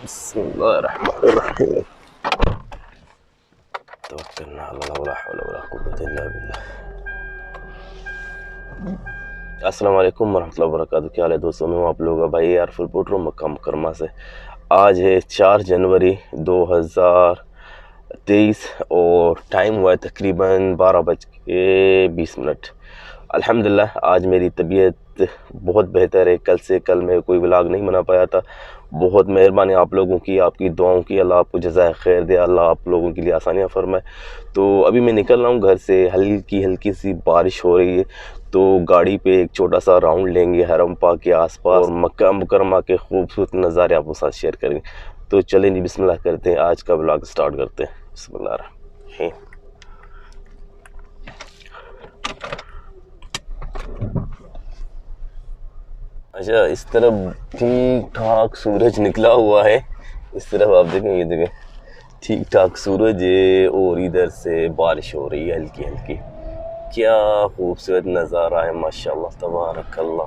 बिस्मिल्लाहिर्रहमानिर्रहीम। तवक्कलना अल्लाह वला हौला वला कुव्वता इल्ला बिल्लाह। अस्सलाम वालेकुम वरहमतुल्लाहि वबरकातुहू। क्या हाल है दोस्तों, मैं हूं आप लोगों का भाई यारफुल पुटरो मक्का मुकरमा से। आज है 4 जनवरी 2023 और टाइम हुआ है तकरीबन 12:20। अल्हम्दुलिल्लाह आज मेरी तबीयत बहुत बेहतर है। कल मैं कोई व्लॉग नहीं बना पाया था। बहुत मेहरबानी आप लोगों की, आपकी दुआओं की। अल्लाह आपको जज़ाए खैर दे, अल्लाह आप लोगों के लिए आसानियाँ फरमाए। तो अभी मैं निकल रहा हूँ घर से। हल्की सी बारिश हो रही है, तो गाड़ी पे एक छोटा सा राउंड लेंगे हरम पाक के आसपास और मक्का मुकरमा के खूबसूरत नज़ारे आपके साथ शेयर करेंगे। तो चलें जी, बिस्मिल्लाह करते हैं, आज का व्लॉग स्टार्ट करते हैं। बिस्मिल्लाह। अच्छा, इस तरफ ठीक ठाक सूरज निकला हुआ है। इस तरफ आप देखें, ये देखें ठीक ठाक सूरज है और इधर से बारिश हो रही है हल्की हल्की। क्या खूबसूरत नज़ारा है, माशाल्लाह तबारकल्लाह।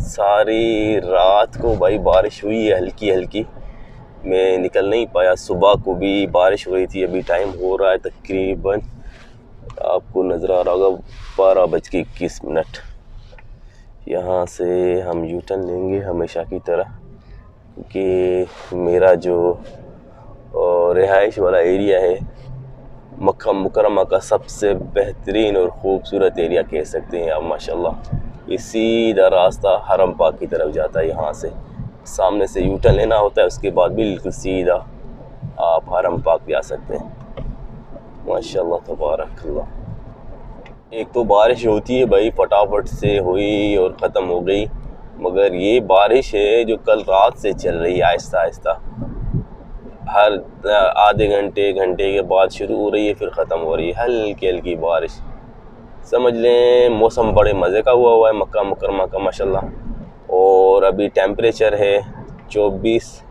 सारी रात को भाई बारिश हुई है हल्की हल्की, मैं निकल नहीं पाया। सुबह को भी बारिश हो रही थी। अभी टाइम हो रहा है तकरीबन, आपको नज़र आ रहा होगा, 12:21। यहाँ से हम यू टर्न लेंगे हमेशा की तरह, क्योंकि मेरा जो रिहाइश वाला एरिया है मक्का मुकरमा का सबसे बेहतरीन और ख़ूबसूरत एरिया कह सकते हैं आप, माशाल्लाह। ये सीधा रास्ता हरम पाक की तरफ जाता है। यहाँ से सामने से यू टर्न लेना होता है, उसके बाद बिल्कुल सीधा आप हरम पाक भी आ सकते हैं। माशाल्लाह तबारकल्लाह। एक तो बारिश होती है भाई, फटाफट से हुई और ख़त्म हो गई, मगर ये बारिश है जो कल रात से चल रही है आहिस्ता आहिस्ता। हर आधे घंटे के बाद शुरू हो रही है, फिर ख़त्म हो रही है। हल्की हल्की बारिश, समझ लें मौसम बड़े मज़े का हुआ है मक्का मुकरमा का, माशाल्लाह। और अभी टेम्परेचर है 24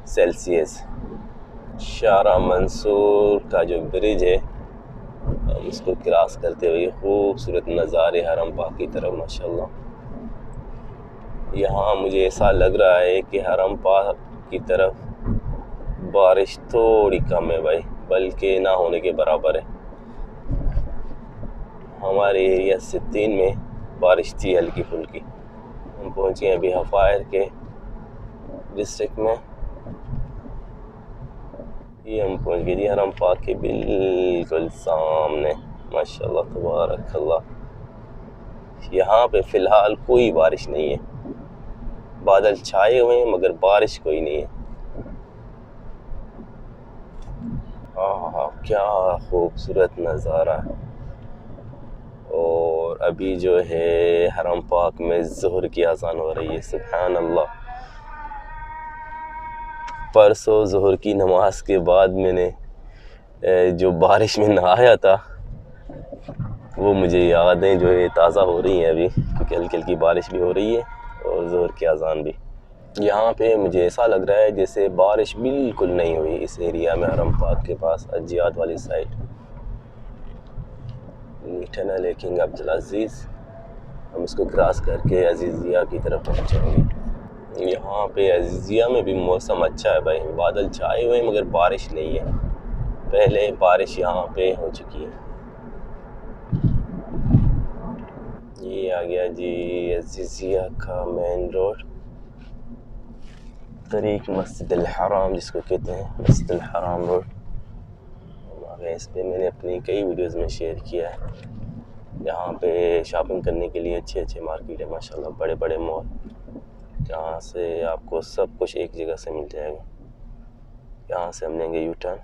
सेल्सियस। शारा मंसूर का जो ब्रिज है, हम इसको क्रॉस करते हुए खूबसूरत नज़ारे हरम पाक की तरफ, माशाल्लाह। यहाँ मुझे ऐसा लग रहा है कि हरम पाक की तरफ बारिश थोड़ी कम है भाई, बल्कि ना होने के बराबर है। हमारे एरिया सित्तीन में बारिश थी हल्की फुल्की। हम पहुँचे अभी हफ़ायर के डिस्ट्रिक्ट में। ये हम पहुँच गए जी हरम पाक के बिल्कुल सामने, माशाल्लाह तबारकल्लाह। यहाँ पे फ़िलहाल कोई बारिश नहीं है, बादल छाए हुए हैं मगर बारिश कोई नहीं है। हाँ, क्या खूबसूरत नज़ारा है। और अभी जो है हरम पाक में ज़ोहर की अज़ान हो रही है, सुभान अल्लाह। परसों ज़ोहर की नमाज के बाद मैंने जो बारिश में नहाया था, वो मुझे यादें जो है ताज़ा हो रही हैं अभी, क्योंकि हल्की हल्की बारिश भी हो रही है और ज़ोहर की अज़ान भी। यहाँ पे मुझे ऐसा लग रहा है जैसे बारिश बिल्कुल नहीं हुई इस एरिया में, हरम पाक के पास अजियात वाली साइड। टनल है किंग अब्दुल अज़ीज़, हम इसको क्रॉस करके अजीज़िया की तरफ पहुँचेंगे। यहाँ पे अजीज़िया में भी मौसम अच्छा है भाई, बादल छाए हुए हैं मगर बारिश नहीं है। पहले बारिश यहाँ पे हो चुकी है। ये आ गया जी अजीज़िया का मेन रोड, तरीक़ मस्जिद अल हराम जिसको कहते हैं, मस्जिद अल हराम रोड। इस पे मैंने अपनी कई वीडियोस में शेयर किया है। यहाँ पे शॉपिंग करने के लिए अच्छे अच्छे मार्केट है, माशाल्लाह, बड़े बड़े मॉल, जहाँ से आपको सब कुछ एक जगह से मिल जाएगा। यहाँ से हम लेंगे यू टर्न,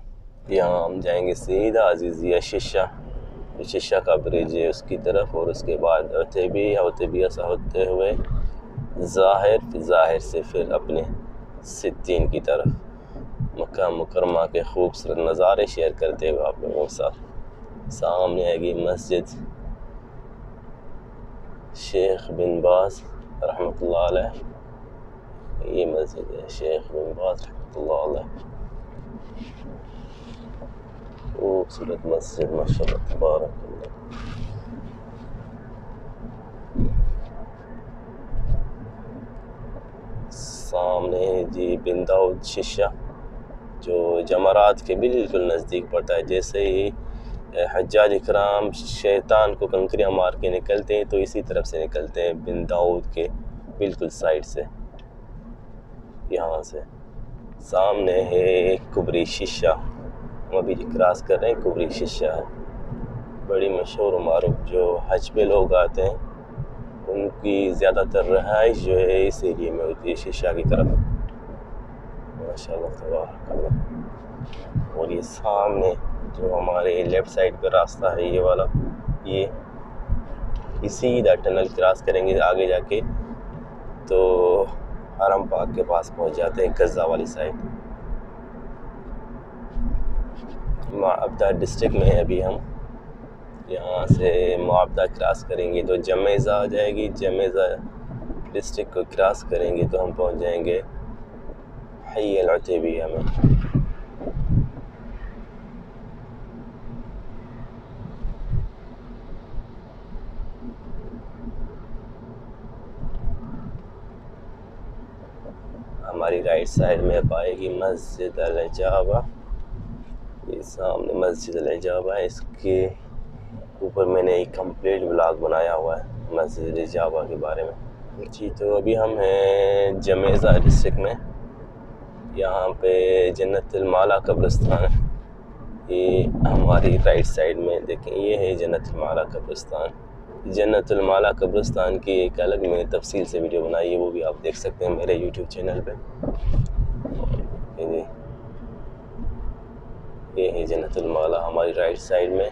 यहाँ हम जाएंगे सीधा अजीज़िया शीशा का ब्रिज है उसकी तरफ, और उसके बाद अतबिया से होते हुए ज़ाहिर से फिर अपने सित्तीन की तरफ मक्का मुकरमा के खूबसूरत नज़ारे शेयर करते हुए आप लोगों के साथ। सामने आएगी मस्जिद शेख बिन बाज रहमतुल्लाह अलैह। ये मस्जिद है शेख बिन बाज रहमतुल्लाह अलैह, खूबसूरत मस्जिद, माशाल्लाह तबारकल्लाह। सामने जी बिन दाऊद शीशा जो जमरात के बिल्कुल नज़दीक पड़ता है। जैसे ही हज्जाज इकराम शैतान को कंकरियाँ मार के निकलते हैं तो इसी तरफ से निकलते हैं, बिन दाऊद के बिल्कुल साइड से। यहाँ से सामने है कुबरी शीशा, हम अभी क्रॉस कर रहे हैं। कुबरी शीशा है बड़ी मशहूर मारूफ, जो हज पे लोग आते हैं उनकी ज़्यादातर रहाइश जो है इस एरिए में होती है, शीशा की तरफ। माशाल्लाह तबारक। और ये सामने जो हमारे लेफ़्ट साइड का रास्ता है ये वाला, ये सीधा टनल क्रॉस करेंगे आगे जाके तो हरम पाक के पास पहुंच जाते हैं, गज़ा वाली साइड। मुआब्दा डिस्ट्रिक्ट में अभी हम यहाँ से मुआब्दा क्रॉस करेंगे तो जमेज़ा आ जाएगी। जमेज़ा डिस्ट्रिक्ट को क्रॉस करेंगे तो हम पहुँच जाएंगे हई अल उतैबिया में। हमारी राइट साइड में अब आएगी मस्जिद अल इजाबा। ये सामने मस्जिद अल इजाबा है, इसके ऊपर मैंने एक कंप्लीट व्लॉग बनाया हुआ है मस्जिद अल इजाबा के बारे में जी। तो अभी हम हैं जमेज़ा डिस्ट्रिक्ट में, यहाँ पे जन्नतुल माला कब्रिस्तान है। ये हमारी राइट साइड में देखें, ये है जन्नतुल माला कब्रिस्तान। जन्नतुल माला कब्रिस्तान की एक अलग मैंने तफसील से वीडियो बनाई है, वो भी आप देख सकते हैं मेरे यूट्यूब चैनल पे। ये है जन्नतुल माला हमारी राइट साइड में,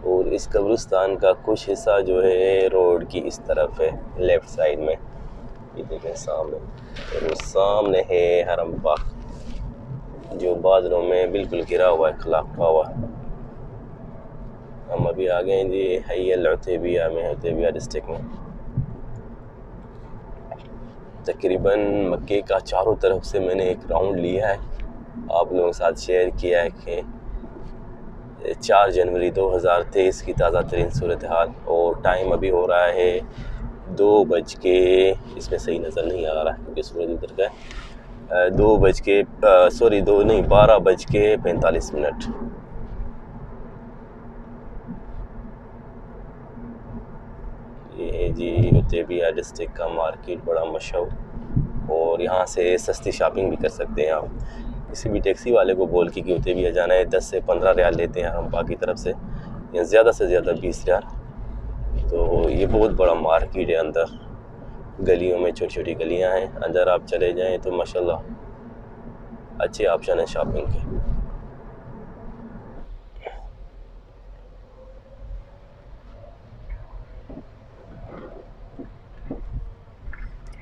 और इस कब्रिस्तान का कुछ हिस्सा जो है रोड की इस तरफ है लेफ़्ट साइड में। ये देखें सामने, और वो सामने है हरम पाक जो बादलों में बिल्कुल घिरा हुआ है, खलाका हुआ। हम अभी आ गए जी हई अल उतैबिया में, उतैबिया डिस्ट्रिक्ट में। तकरीबन मक्के का चारों तरफ से मैंने एक राउंड लिया है, आप लोगों के साथ शेयर किया है कि 4 जनवरी 2023 की ताज़ा तरीन सूरत हाल। और टाइम अभी हो रहा है 2 बज के, इसमें सही नज़र नहीं आ रहा क्योंकि सूरज उधर का है, 12 बज के 45 मिनट। ये है जी उतैबिया डिस्ट्रिक्ट का मार्केट, बड़ा मशहूर, और यहाँ से सस्ती शॉपिंग भी कर सकते हैं आप। किसी भी टैक्सी वाले को बोल के कि उतैबिया जाना है, 10 से 15 रियाल लेते हैं हरम पाक की तरफ से, या ज़्यादा से ज़्यादा 20 रियाल। तो ये बहुत बड़ा मार्केट है, अंदर गलियों में छोटी छोटी गलियाँ हैं, अंदर आप चले जाएँ तो माशाल्लाह अच्छे ऑप्शन है शॉपिंग के।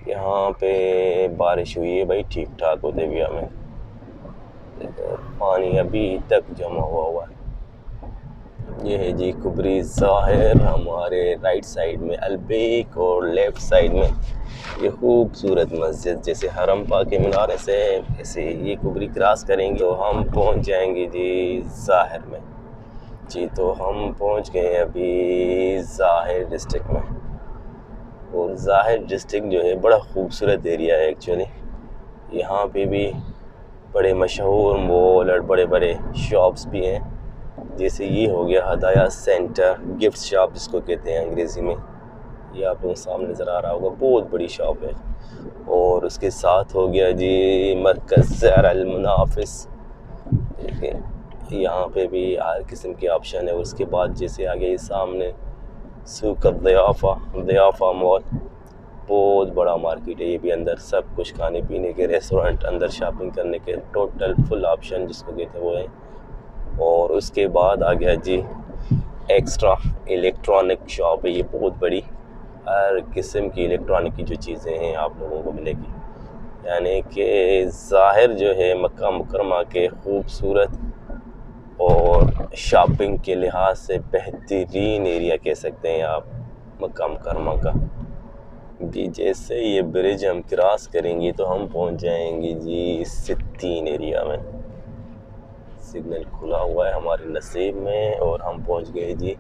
यहाँ पे बारिश हुई है भाई ठीक ठाक उतैबिया में, पानी अभी तक जमा हुआ है। ये है जी कुबरी ज़ाहिर हमारे राइट साइड में अलबेक, और लेफ़्ट साइड में ये खूबसूरत मस्जिद। जैसे हरम पाक के मीनारे से ऐसे ये कुबरी क्रॉस करेंगे तो हम पहुंच जाएंगे जी ज़ाहिर में जी। तो हम पहुंच गए अभी ज़ाहिर डिस्ट्रिक्ट में, और ज़ाहिर डिस्ट्रिक्ट जो है बड़ा खूबसूरत एरिया है एक्चुअली। यहाँ पे भी बड़े मशहूर मॉल और बड़े बड़े शॉप्स भी हैं, जैसे ये हो गया हदाया सेंटर, गिफ्ट शॉप जिसको कहते हैं अंग्रेज़ी में। ये आप लोगों के सामने नज़र आ रहा होगा, बहुत बड़ी शॉप है। और उसके साथ हो गया जी मरकज़ ज़हर अल मुनाफिस, देखिए यहाँ पे भी हर किस्म के ऑप्शन है। उसके बाद जैसे आ गया सामने सूक़ ज़ियाफ़ा मॉल, बहुत बड़ा मार्केट है ये भी, अंदर सब कुछ खाने पीने के रेस्टोरेंट, अंदर शॉपिंग करने के टोटल फुल ऑप्शन जिसको कहते हैं वो है। और उसके बाद आ गया जी एक्स्ट्रा इलेक्ट्रॉनिक शॉप है, ये बहुत बड़ी, हर किस्म की इलेक्ट्रॉनिक की जो चीज़ें हैं आप लोगों को मिलेगी। यानी कि ज़ाहिर जो है मक्का मुकरमा के खूबसूरत और शॉपिंग के लिहाज से बेहतरीन एरिया कह सकते हैं आप मक्का मुकरमा का जी। जैसे ये ब्रिज हम क्रॉस करेंगे तो हम पहुंच जाएंगे जी सित्तीन एरिया में। सिग्नल खुला हुआ है हमारे नसीब में और हम पहुंच गए जी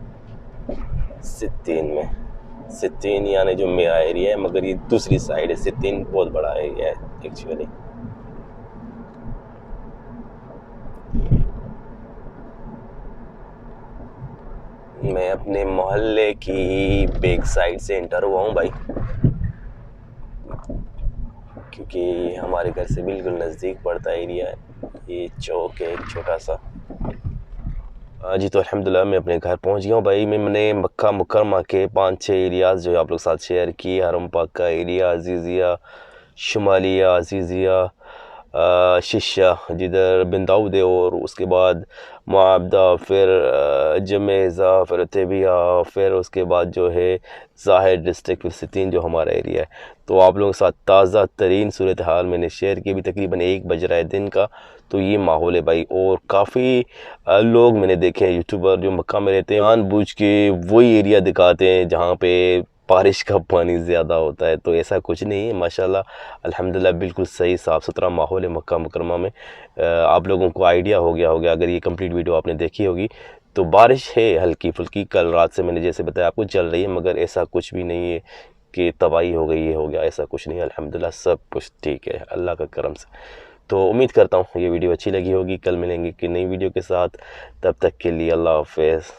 सित्तीन में। सितीन यानी जो मेरा एरिया है, मगर ये दूसरी साइड है। सितीन बहुत बड़ा एरिया है एक्चुअली। मैं अपने मोहल्ले की बैक साइड से इंटर हुआ हूँ भाई, क्योंकि हमारे घर से बिल्कुल नज़दीक पड़ता एरिया है। ये चौक है एक छोटा सा। जी तो अल्हम्दुलिल्लाह मैं अपने घर पहुंच गया हूँ भाई। मैंने मक्का मुकरमा के 5-6 एरियाज़ जो आप लोग साथ शेयर किए। हरम पाक का एरिया, अजीज़िया, शुमालिया, अजीज़िया, शिशा जिधर बिन दाऊद है, और उसके बाद मुआबदा, फिर जमेज़ा, फिर तबिया, फिर उसके बाद जो है ज़ाहिर डिस्ट्रिक्ट, फिर सितीन जो हमारा एरिया है। तो आप लोगों के साथ ताज़ा तरीन सूरत हाल मैंने शेयर की। अभी तकरीबन 1 बज रहा है दिन का। तो ये माहौल है भाई, और काफ़ी लोग मैंने देखे हैं यूट्यूबर जो मक्का में रहते हैं, जानबूझ के वही एरिया दिखाते हैं जहाँ पे बारिश का पानी ज़्यादा होता है। तो ऐसा कुछ नहीं है, माशाल्लाह अल्हम्दुलिल्लाह बिल्कुल सही साफ़ सुथरा माहौल है मक्का मुकरमा में। आप लोगों को आइडिया हो गया होगा अगर ये कंप्लीट वीडियो आपने देखी होगी। तो बारिश है हल्की फुल्की, कल रात से मैंने जैसे बताया आपको चल रही है, मगर ऐसा कुछ भी नहीं है कि तबाही हो गई, ये हो गया, ऐसा कुछ नहीं है। अल्हम्दुलिल्लाह सब कुछ ठीक है अल्लाह का करम से। तो उम्मीद करता हूँ ये वीडियो अच्छी लगी होगी। कल मिलेंगे कि नई वीडियो के साथ, तब तक के लिए अल्लाह हाफ़िज़।